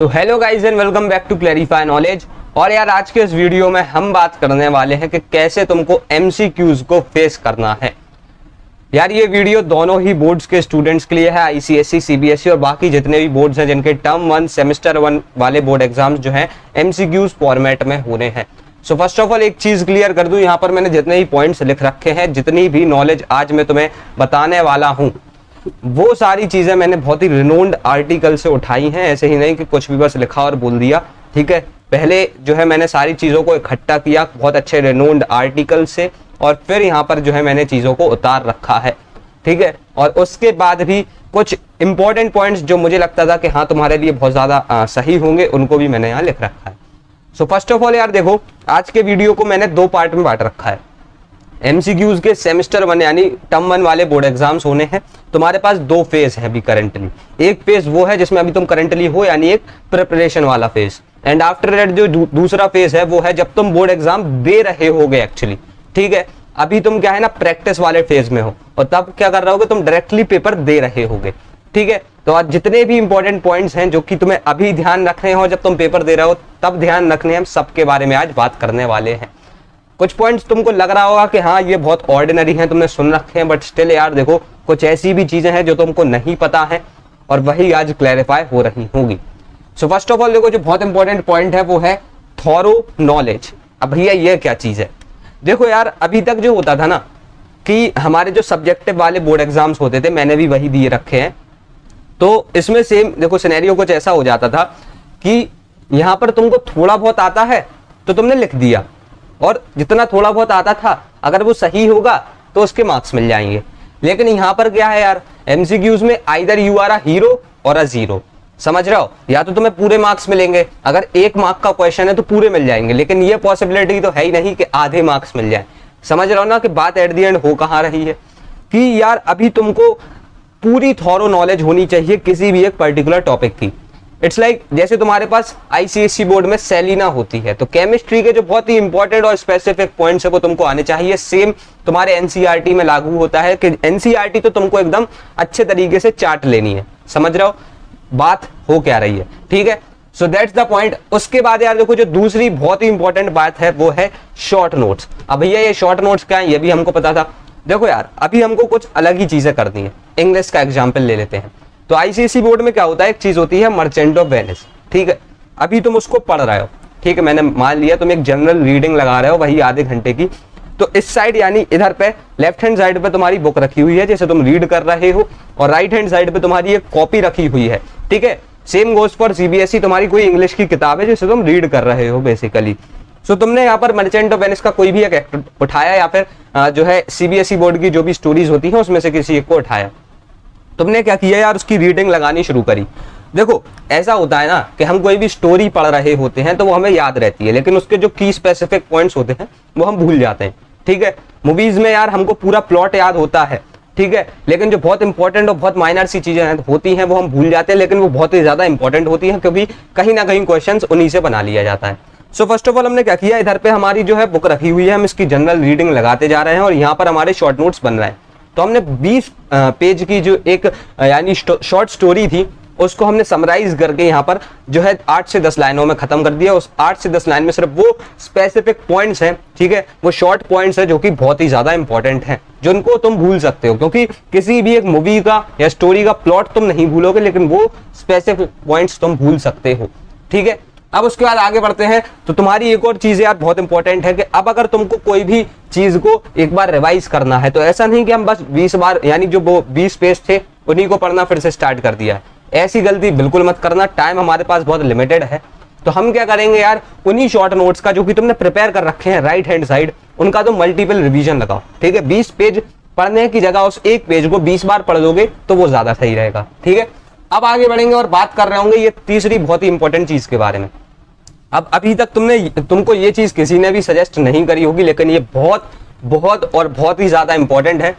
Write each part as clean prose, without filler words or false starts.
तो hello guys and welcome back to clarify knowledge. और यार आज के इस वीडियो में हम बात करने वाले हैं कि कैसे तुमको एमसीक्यूज को फेस करना है। यार ये वीडियो दोनों ही बोर्ड्स के स्टूडेंट्स के लिए है, आईसीएसई, सीबीएसई और बाकी जितने भी बोर्ड्स हैं जिनके टर्म 1 सेमेस्टर 1 वाले बोर्ड एग्जाम्स जो हैं एमसीक्यूज फॉर्मेट में होने हैं। सो फर्स्ट ऑफ ऑल एक चीज क्लियर कर दूं, यहाँ पर मैंने जितने भी पॉइंट्स लिख रखे हैं, जितनी भी नॉलेज आज मैं तुम्हें बताने वाला हूँ, वो सारी चीजें मैंने बहुत ही रिनोन्ड आर्टिकल से उठाई हैं। ऐसे ही नहीं कि कुछ भी बस लिखा और बोल दिया, ठीक है। पहले जो है मैंने सारी चीजों को इकट्ठा किया बहुत अच्छे रिनोन्ड आर्टिकल से, और फिर यहाँ पर जो है मैंने चीजों को उतार रखा है, ठीक है। और उसके बाद भी कुछ इंपॉर्टेंट पॉइंट्स जो मुझे लगता था कि हाँ तुम्हारे लिए बहुत ज्यादा सही होंगे, उनको भी मैंने यहाँ लिख रखा है। सो फर्स्ट ऑफ ऑल यार देखो, आज के वीडियो को मैंने दो पार्ट में बांट रखा है। एमसीक्यूज के सेमेस्टर 1 यानी टर्म 1 वाले बोर्ड एग्जाम्स होने हैं। तुम्हारे पास दो फेज है अभी करंटली। एक फेज वो है जिसमें अभी तुम करंटली हो, यानी एक प्रिपरेशन वाला फेज, एंड आफ्टर दैट जो दूसरा फेज है वो है जब तुम बोर्ड एग्जाम दे रहे होगे एक्चुअली, ठीक है। अभी तुम क्या है ना प्रैक्टिस वाले फेज में हो, और तब क्या कर रहे होगे, तुम डायरेक्टली पेपर दे रहे होगे, ठीक है। तो आज जितने भी इंपॉर्टेंट पॉइंट्स हैं जो कि तुम्हें अभी ध्यान रखने हो, जब तुम पेपर दे रहे हो तब ध्यान रखने हैं, हम सबके बारे में आज बात करने वाले हैं। कुछ पॉइंट्स तुमको लग रहा होगा कि हाँ ये बहुत ऑर्डिनरी हैं, तुमने सुन रखे हैं, बट स्टिल यार देखो कुछ ऐसी भी चीजें हैं जो तुमको नहीं पता है और वही आज क्लैरिफाई हो रही होंगी। सो फर्स्ट ऑफ ऑल देखो, जो बहुत इंपॉर्टेंट पॉइंट है वो है थॉरो नॉलेज। अब भैया ये क्या चीज है? देखो यार अभी तक जो होता था ना कि हमारे जो सब्जेक्टिव वाले बोर्ड एग्जाम्स होते थे, मैंने भी वही दिए रखे हैं, तो इसमें सेम देखो सिनेरियो कुछ ऐसा हो जाता था कि यहाँ पर तुमको थोड़ा बहुत आता है तो तुमने लिख दिया, और जितना थोड़ा बहुत आता था अगर वो सही होगा तो उसके मार्क्स मिल जाएंगे। लेकिन यहाँ पर क्या है यार, एमसीक्यूज में either you are a hero और अ जीरो, समझ रहे हो? या तो तुम्हें पूरे मार्क्स मिलेंगे, अगर 1 मार्क का क्वेश्चन है तो पूरे मिल जाएंगे, लेकिन ये पॉसिबिलिटी तो है ही नहीं कि आधे मार्क्स मिल जाए। समझ रहे हो ना कि बात एट द एंड हो कहाँ रही है, कि यार अभी तुमको पूरी थॉरो नॉलेज होनी चाहिए किसी भी एक पर्टिकुलर टॉपिक की। इट्स लाइक जैसे तुम्हारे पास आईसीएसई बोर्ड में सेलिना होती है, तो केमिस्ट्री के जो बहुत ही इंपॉर्टेंट और स्पेसिफिक पॉइंट्स है वो तुमको आने चाहिए। सेम तुम्हारे एनसीईआरटी में लागू होता है कि एनसीईआरटी तो तुमको एकदम अच्छे तरीके से चार्ट लेनी है। समझ रहे हो बात हो क्या रही है, ठीक है। So that's the point. उसके बाद यार देखो, जो दूसरी बहुत ही इंपॉर्टेंट बात है वो है शॉर्ट नोट्स। अब भैया ये शॉर्ट नोट्स क्या है, ये भी हमको पता था। देखो यार अभी हमको कुछ अलग ही चीजें करनी है। इंग्लिश का एग्जाम्पल ले लेते हैं। तो आईसीएसई बोर्ड में क्या होता है, एक चीज होती है मर्चेंट ऑफ वेनिस, ठीक है। अभी तुम उसको पढ़ रहे हो, ठीक है, मैंने मान लिया तुम एक जनरल रीडिंग लगा रहे हो वही आधे घंटे की। तो इस साइड यानी इधर पे लेफ्ट हैंड साइड पे तुम्हारी बुक रखी हुई है जैसे तुम रीड कर रहे हो, और राइट हैंड साइड पे तुम्हारी एक कॉपी रखी हुई है, ठीक है। सेम गोज फॉर सीबीएसई, तुम्हारी कोई इंग्लिश की किताब है जिसे तुम रीड कर रहे हो बेसिकली। सो तुमने यहाँ पर मर्चेंट ऑफ वेनिस का कोई भी एक एक्ट उठाया, या फिर जो है सीबीएसई बोर्ड की जो भी स्टोरीज होती है उसमें से किसी एक को उठाया। तुमने क्या किया यार, उसकी रीडिंग लगानी शुरू करी। देखो ऐसा होता है ना कि हम कोई भी स्टोरी पढ़ रहे होते हैं तो वो हमें याद रहती है, लेकिन उसके जो की स्पेसिफिक पॉइंट्स होते हैं वो हम भूल जाते हैं, ठीक है। मूवीज में यार हमको पूरा प्लॉट याद होता है, ठीक है, लेकिन जो बहुत इंपॉर्टेंट और बहुत माइनर सी चीजें होती हैं वो हम भूल जाते हैं, लेकिन वो बहुत ही ज्यादा इंपॉर्टेंट होती हैं क्योंकि कहीं ना कहीं क्वेश्चंस उन्हीं से बना लिया जाता है। सो फर्स्ट ऑफ ऑल हमने क्या किया, इधर पे हमारी जो है बुक रखी हुई है, हम इसकी जनरल रीडिंग लगाते जा रहे हैं और यहाँ पर हमारे शॉर्ट नोट्स बन रहे हैं। तो हमने 20 पेज की जो एक यानी शॉर्ट स्टोरी थी उसको हमने समराइज करके यहाँ पर जो है 8 से 10 लाइनों में खत्म कर दिया। उस 8 से 10 लाइन में सिर्फ वो स्पेसिफिक पॉइंट्स हैं, ठीक है, वो शॉर्ट पॉइंट्स हैं जो कि बहुत ही ज्यादा इंपॉर्टेंट हैं, जिनको तुम भूल सकते हो, क्योंकि किसी भी एक मूवी का या स्टोरी का प्लॉट तुम नहीं भूलोगे, लेकिन वो स्पेसिफिक पॉइंट्स तुम भूल सकते हो, ठीक है। अब उसके बाद आगे बढ़ते हैं। तो तुम्हारी एक और चीज यार बहुत इंपॉर्टेंट है कि अब अगर तुमको कोई भी चीज को एक बार रिवाइज करना है तो ऐसा नहीं कि हम बस 20 बार यानी जो वो 20 पेज थे उन्हीं को पढ़ना फिर से स्टार्ट कर दिया है। ऐसी गलती बिल्कुल मत करना, टाइम हमारे पास बहुत लिमिटेड है। तो हम क्या करेंगे यार, उन्हीं शॉर्ट नोट्स का जो कि तुमने प्रिपेयर कर रखे हैं राइट हैंड साइड, उनका तो मल्टीपल रिविजन लगाओ, ठीक है। 20 पेज पढ़ने की जगह उस एक पेज को 20 बार पढ़ दोगे तो वो ज्यादा सही रहेगा, ठीक है। अब आगे बढ़ेंगे और बात कर रहे होंगे ये तीसरी बहुत ही इंपॉर्टेंट चीज के बारे में। अब अभी तक तुमको ये चीज किसी ने भी सजेस्ट नहीं करी होगी, लेकिन ये बहुत बहुत और बहुत ही ज्यादा इंपॉर्टेंट है,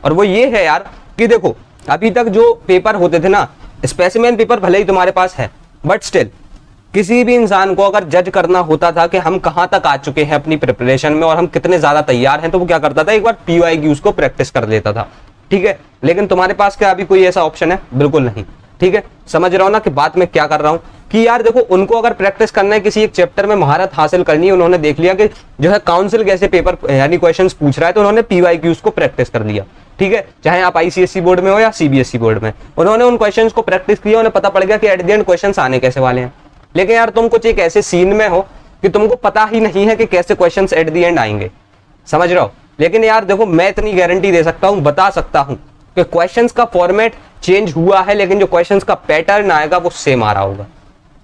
और वो ये है यार कि देखो अभी तक जो पेपर होते थे ना, स्पेसिमेन पेपर भले ही तुम्हारे पास है, बट स्टिल किसी भी इंसान को अगर जज करना होता था कि हम कहां तक आ चुके हैं अपनी प्रिपरेशन में और हम कितने ज्यादा तैयार हैं, तो वो क्या करता था, एक बार PYQs को प्रैक्टिस कर लेता था, ठीक है। लेकिन तुम्हारे पास क्या अभी कोई ऐसा ऑप्शन है? बिल्कुल नहीं। ठीक है, समझ रहा हो ना कि बात मैं क्या कर रहा हूं कि यार देखो उनको अगर प्रैक्टिस करना है, किसी एक चैप्टर में महारत हासिल करनी है, उन्होंने देख लिया कि जो है काउंसिल कैसे पेपर यानी क्वेश्चंस पूछ रहा है, तो उन्होंने पीवाईक्यूज को प्रैक्टिस कर लिया। ठीक है, चाहे आप आईसीएसई बोर्ड में हो या सीबीएसई बोर्ड में, उन्होंने उन क्वेश्चंस को प्रैक्टिस किया, उन्हें पता पड़ गया कि एट द एंड क्वेश्चंस आने कैसे वाले हैं। लेकिन यार तुम कुछ एक ऐसे सीन में हो कि तुमको पता ही नहीं है कि कैसे क्वेश्चंस एट द एंड आएंगे, समझ रहे हो। लेकिन यार देखो मैं इतनी गारंटी दे सकता हूं, बता सकता हूं कि क्वेश्चंस का फॉर्मेट चेंज हुआ है, लेकिन जो क्वेश्चंस का पैटर्न आएगा वो सेम आ रहा होगा।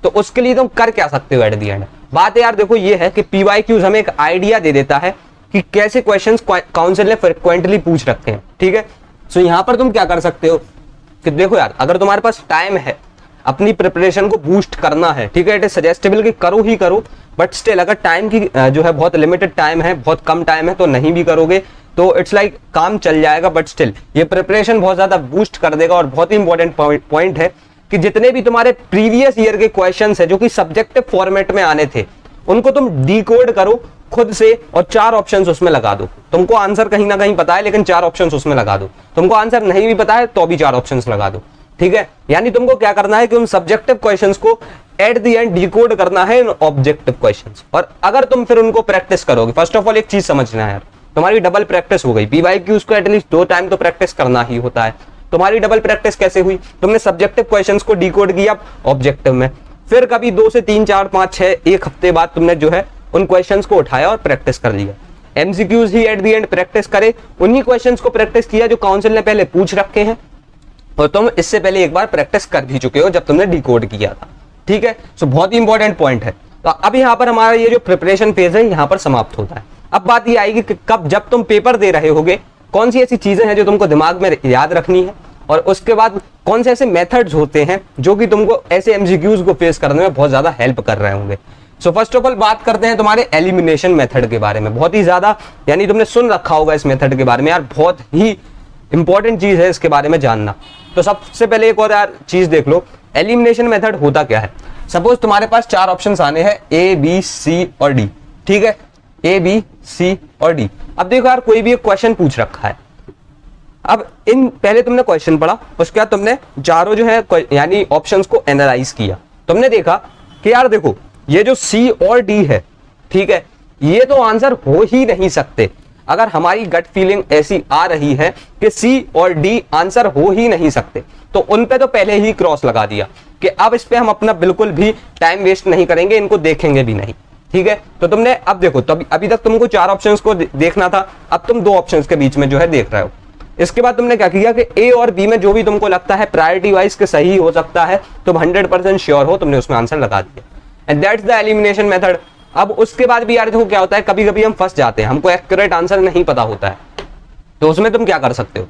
तो उसके लिए तुम कर क्या सकते हो एट द एंड। बात यार देखो ये है कि पीवाईक्यूज हमें एक आइडिया दे देता है कि कैसे क्वेश्चंस काउंसिल ने फ्रिक्वेंटली पूछ रखे हैं। ठीक है, सो यहां पर तुम क्या कर सकते हो कि देखो यार, अगर तुम्हारे पास टाइम है अपनी प्रिपरेशन को बूस्ट करना है, ठीक है, इट इज सजेस्टेबल कि करो ही करो, बट स्टिल अगर टाइम की जो है बहुत लिमिटेड टाइम है, बहुत कम टाइम है, तो नहीं भी करोगे तो इट्स लाइक काम चल जाएगा, बट स्टिल ये प्रिपरेशन बहुत ज्यादा बूस्ट कर देगा। और बहुत ही इंपॉर्टेंट पॉइंट है कि जितने भी तुम्हारे प्रीवियस ईयर के क्वेश्चंस है जो कि सब्जेक्टिव फॉर्मेट में आने थे, उनको तुम डिकोड करो खुद से और 4 ऑप्शंस उसमें लगा दो। तुमको आंसर कहीं ना कहीं पता है, लेकिन 4 ऑप्शंस उसमें लगा दो। तुमको आंसर नहीं भी पता है तो भी 4 ऑप्शंस लगा दो। ठीक है, यानी तुमको क्या करना है कि उन सब्जेक्टिव क्वेश्चंस को एट द एंड डिकोड करना है इन ऑब्जेक्टिव क्वेश्चंस। और अगर तुम फिर उनको प्रैक्टिस करोगे, फर्स्ट ऑफ ऑल एक चीज समझना है यार, तुम्हारी डबल प्रैक्टिस हो गई। पीवाईक्यूज को एटलीस्ट 2 टाइम तो प्रैक्टिस करना ही होता है। तुम्हारी डबल प्रैक्टिस कैसे हुई? तुमने सब्जेक्टिव क्वेश्चंस को डिकोड किया ऑब्जेक्टिव में, फिर कभी 2 से 3 4 5 6 एक हफ्ते बाद तुमने जो है उन क्वेश्चंस को उठाया और प्रैक्टिस कर लिया। MCQs he at the end practice करे, उन्हीं क्वेश्चंस को प्रैक्टिस किया जो काउंसिल ने पहले पूछ रखे हैं, और तुम इससे पहले एक बार प्रैक्टिस कर भी चुके हो जब तुमने डिकोड किया था। ठीक है, सो बहुत ही इंपॉर्टेंट पॉइंट है। तो अब यहाँ पर हमारा ये जो प्रिपरेशन फेज है यहाँ पर समाप्त होता है। अब बात ये आएगी कि कब जब तुम पेपर दे रहे होगे कौन सी ऐसी चीजें हैं जो तुमको दिमाग में याद रखनी है, और उसके बाद कौन से ऐसे मेथड्स होते हैं जो कि तुमको ऐसे एमसीक्यूज को फेस करने में बहुत ज्यादा हेल्प कर रहे होंगे। सो फर्स्ट ऑफ ऑल बात करते हैं तुम्हारे एलिमिनेशन मेथड के बारे में। बहुत ही ज्यादा यानी तुमने सुन रखा होगा इस मेथड के बारे में यार, बहुत ही इंपॉर्टेंट चीज है इसके बारे में जानना। तो सबसे पहले एक और यार चीज देख लो, एलिमिनेशन मेथड होता क्या है। सपोज तुम्हारे पास 4 ऑप्शंस आने हैं A, B, C और D। ठीक है, A, B, C और D। अब देखो यार कोई भी एक क्वेश्चन पूछ रखा है। अब इन पहले तुमने क्वेश्चन पढ़ा, उसके बाद तुमने चारों जो है यानी ऑप्शंस को एनालाइज किया। तुमने देखा कि यार देखो ये जो C और D है, ठीक है, ये तो आंसर हो ही नहीं सकते। अगर हमारी गट फीलिंग ऐसी आ रही है कि C और D आंसर हो ही नहीं सकते, तो उन पे तो पहले ही क्रॉस लगा दिया कि अब इस पे हम अपना बिल्कुल भी टाइम वेस्ट नहीं करेंगे, इनको देखेंगे भी नहीं। ठीक है, तो तुमने अब देखो, तो अभी तक तुमको 4 ऑप्शंस को देखना था, अब तुम 2 ऑप्शंस के बीच में जो है देख रहे हो। इसके बाद तुमने क्या किया कि A और B में जो भी तुमको लगता है प्रायोरिटी वाइज के सही हो सकता है, तुम 100% श्योर हो, तुमने उसमें आंसर लगा दिया, and that's the elimination method. अब उसके बाद भी यार देखो क्या होता है, कभी कभी हम फंस जाते हैं, हमको एक्यूरेट आंसर नहीं पता होता है, तो उसमें तुम क्या कर सकते हो,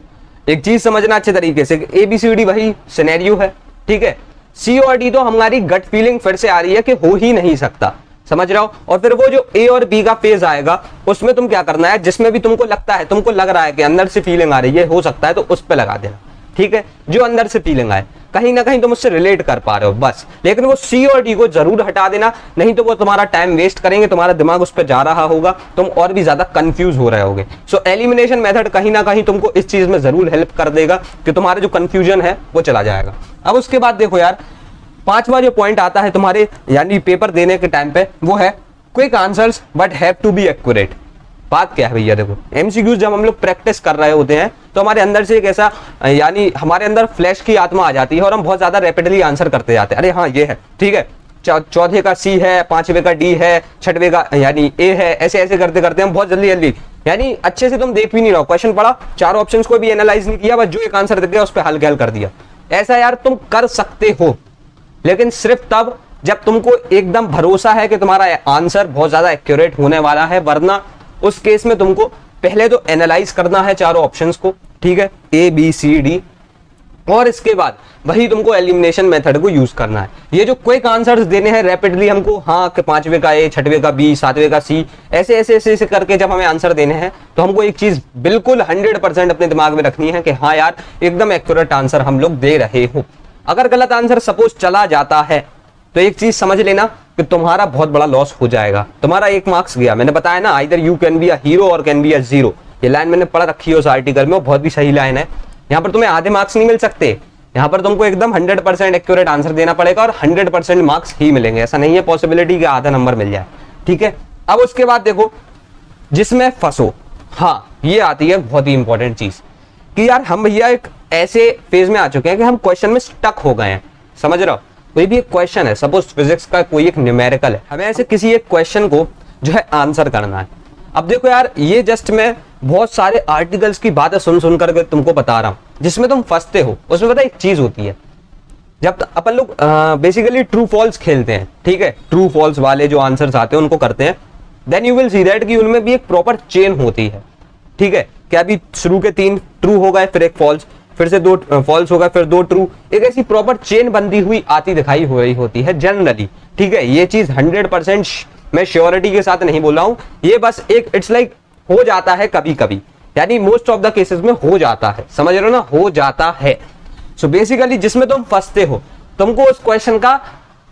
एक चीज समझना अच्छे तरीके से, ABCD वही सिनेरियो है। ठीक है, C और D तो हमारी गट फीलिंग फिर से आ रही है कि हो ही नहीं सकता, समझ रहे हो। और फिर वो जो A और B का फेज आएगा उसमें तुम क्या करना है, जिसमें भी तुमको लगता है, तुमको लग रहा है कि अंदर से फीलिंग आ रही है, हो सकता है, तो उस पर लगा देना। ठीक है, जो अंदर से फीलिंग आए, कहीं ना कहीं तुम उससे रिलेट कर पा रहे हो बस, लेकिन वो C और D को जरूर हटा देना, नहीं तो वो तुम्हारा टाइम वेस्ट करेंगे, तुम्हारा दिमाग उस पर जा रहा होगा, तुम और भी ज्यादा कंफ्यूज हो रहे होगे। सो एलिमिनेशन मेथड कहीं ना कहीं तुमको इस चीज में जरूर हेल्प कर देगा कि तुम्हारा जो कंफ्यूजन है वो चला जाएगा। अब उसके बाद देखो यार, 5वां जो पॉइंट आता है तुम्हारे यानी पेपर देने के टाइम पे, वो है quick answers but have to be accurate. बात क्या है भैया, देखो एमसीक्यूज जब हम लोग प्रैक्टिस कर रहे होते हैं तो हमारे अंदर से एक ऐसा यानी हमारे अंदर फ्लैश की आत्मा आ जाती है और हम बहुत ज्यादा रैपिडली आंसर करते जाते हैं। अरे हाँ ये है, ठीक है, चौथे का C है, 5वें का D है, 6वें का यानी A है, ऐसे ऐसे करते करते हम बहुत जल्दी जल्दी यानी अच्छे से तुम देख भी नहीं रहो, क्वेश्चन पढ़ा, 4 ऑप्शंस को भी एनालाइज नहीं किया, बस जो एक आंसर दिख गया उस पर हल कर दिया। ऐसा यार तुम कर सकते हो, लेकिन सिर्फ तब जब तुमको एकदम भरोसा है कि तुम्हारा आंसर बहुत ज्यादा एक्यूरेट होने वाला है, वरना उस केस में तुमको पहले तो एनालाइज करना है चारों ऑप्शंस को। ठीक है, A, B, C, D, और इसके बाद वही तुमको एलिमिनेशन मेथड को यूज करना है। ये जो क्विक आंसर्स देने हैं रैपिडली हमको, हाँ कि 5वें का A, 6वें का B, 7वें का C, ऐसे ऐसे ऐसे ऐसे करके जब हमें आंसर देने हैं तो हमको एक चीज बिल्कुल 100% अपने दिमाग में रखनी है कि हाँ यार एकदम एक्यूरेट आंसर हम लोग दे रहे हो। अगर गलत आंसर सपोज चला जाता है तो एक चीज समझ लेना कि तुम्हारा बहुत बड़ा लॉस हो जाएगा, तुम्हारा 1 मार्क्स गया। मैंने बताया ना, either you can be a hero और कैन बी अ जीरो। ये लाइन मैंने पढ़ रखी है उस आर्टिकल में, बहुत भी सही लाइन है। यहाँ पर तुम्हें आधे मार्क्स नहीं मिल सकते, यहाँ पर तुमको एकदम 100% एक्यूरेट आंसर देना पड़ेगा और 100% मार्क्स ही मिलेंगे। ऐसा नहीं है पॉसिबिलिटी कि आधा नंबर मिल जाए, ठीक है। अब उसके बाद देखो जिसमें फंसो, हाँ ये आती है बहुत ही इंपॉर्टेंट चीज कि यार हम भैया एक ऐसे फेज में आ चुके हैं कि हम क्वेश्चन में स्टक हो गए हैं। समझ रहे हो, कोई भी एक क्वेश्चन है, सपोज फिजिक्स का कोई एक न्यूमेरिकल है, हमें ऐसे किसी एक क्वेश्चन को जो है आंसर करना है। अब देखो यार, ये जस्ट मैं बहुत सारे आर्टिकल्स की बातें सुन करके तुमको बता रहा हूं जिसमें तुम फंसते हो। उसमें पता एक चीज होती है, जब अपन लोग बेसिकली ट्रू फॉल्स खेलते हैं, ठीक है, ट्रू फॉल्स वाले जो आंसर्स आते हैं उनको करते हैं, then you will see that कि उनमें भी एक प्रॉपर चेन होती है, ठीक है। क्या अभी शुरू के 3 ट्रू हो गए, फिर एक फॉल्स, फिर से 2 फॉल्स हो गए, फिर 2 ट्रू, एक ऐसी प्रॉपर चेन बंदी हुई आती दिखाई हो रही होती है जनरली, ठीक है। ये चीज 100% मैं श्योरिटी के साथ नहीं बोल रहा हूं, ये बस एक इट्स लाइक हो जाता है कभी कभी, यानी मोस्ट ऑफ द केसेस में हो जाता है, समझ रहे हो ना, हो जाता है। सो बेसिकली जिसमें तुम फंसते हो, तुमको उस क्वेश्चन का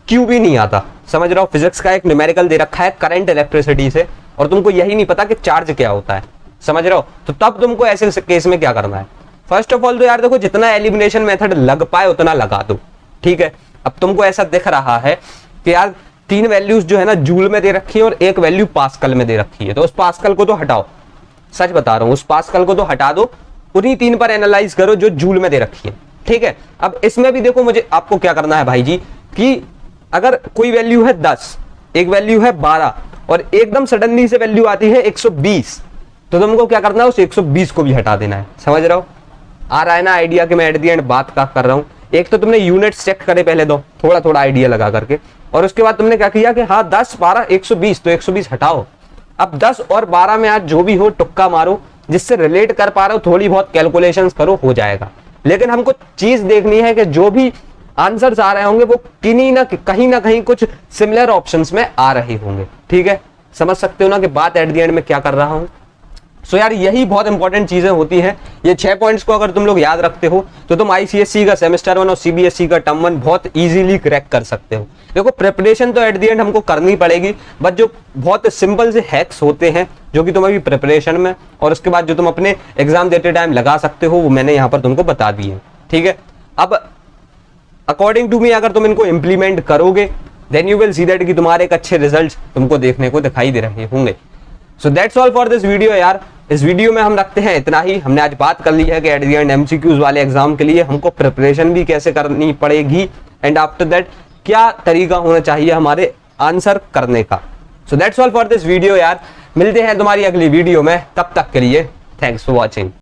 क्यों भी नहीं आता, समझ रहे हो। फिजिक्स का एक न्यूमेरिकल दे रखा है करंट इलेक्ट्रिसिटी से और तुमको यही नहीं पता कि चार्ज क्या होता है, समझ रहे हो, तो तब तुमको ऐसे केस में क्या करना है। फर्स्ट ऑफ ऑल तो यार देखो, जितना एलिमिनेशन मेथड लग पाए उतना लगा दो, ठीक है। अब तुमको ऐसा दिख रहा है कि यार 3 वैल्यूज जो है ना जूल में दे रखी है और 1 वैल्यू पास्कल में दे रखी है, तो उस पास्कल को तो हटाओ, सच बता रहा हूं, उस पास्कल को तो हटा दो, उन्हीं 3 पर एनालाइज करो जो जूल में दे रखी है, ठीक है। अब इसमें भी देखो मुझे आपको क्या करना है भाई जी, कि अगर कोई वैल्यू है 10, एक वैल्यू है 12 और एकदम सडनली से वैल्यू आती है 120, तो तुमको क्या करना है, उस 120 को भी हटा देना है। समझ रहे हो, आ रहा है ना आइडिया कि मैं एट द एंड बात क्या कर रहा हूं। एक तो तुमने यूनिट चेक करे पहले दो, थोड़ा थोड़ा आइडिया लगा करके, और उसके बाद तुमने क्या किया कि हाँ 10 12 120, तो 120 हटाओ। अब 10 और 12 में आज जो भी हो तुक्का मारो, जिससे रिलेट कर पा रहे हो, थोड़ी बहुत कैलकुलेशंस करो, हो जाएगा। लेकिन हमको चीज देखनी है कि जो भी आंसर्स आ रहे होंगे वो कहीं ना कहीं कुछ सिमिलर ऑप्शंस में आ रहे होंगे, ठीक है। समझ सकते हो ना कि बात एट द एंड में क्या कर रहा हूं। सो यार यही बहुत इंपॉर्टेंट चीजें होती हैं। ये 6 पॉइंट्स को अगर तुम लोग याद रखते हो तो तुम आईसीएसई का सेमेस्टर 1 और सीबीएसई का टर्म 1 बहुत इजीली क्रैक कर सकते हो। देखो प्रिपरेशन तो एट द एंड हमको करनी पड़ेगी, बट जो बहुत सिंपल से हैक्स होते हैं जो कि तुम अभी प्रिपरेशन में और उसके बाद जो तुम अपने एग्जाम देते टाइम लगा सकते हो, वो मैंने यहाँ पर तुमको बता दिए, ठीक है। अब अकॉर्डिंग टू मी अगर तुम इनको इंप्लीमेंट करोगे, then you will see that कि तुम्हारे एक अच्छे रिजल्ट तुमको देखने को दिखाई दे रहे होंगे। So that's all for this video यार। इस वीडियो में हम रखते हैं इतना ही। हमने आज बात कर ली है कि एट द एंड एमसीक्यूज वाले एग्जाम के लिए हमको प्रिपरेशन भी कैसे करनी पड़ेगी, एंड आफ्टर दैट क्या तरीका होना चाहिए हमारे आंसर करने का। So that's all for this video यार। मिलते हैं तुम्हारी अगली वीडियो में, तब तक के लिए थैंक्स फॉर वॉचिंग।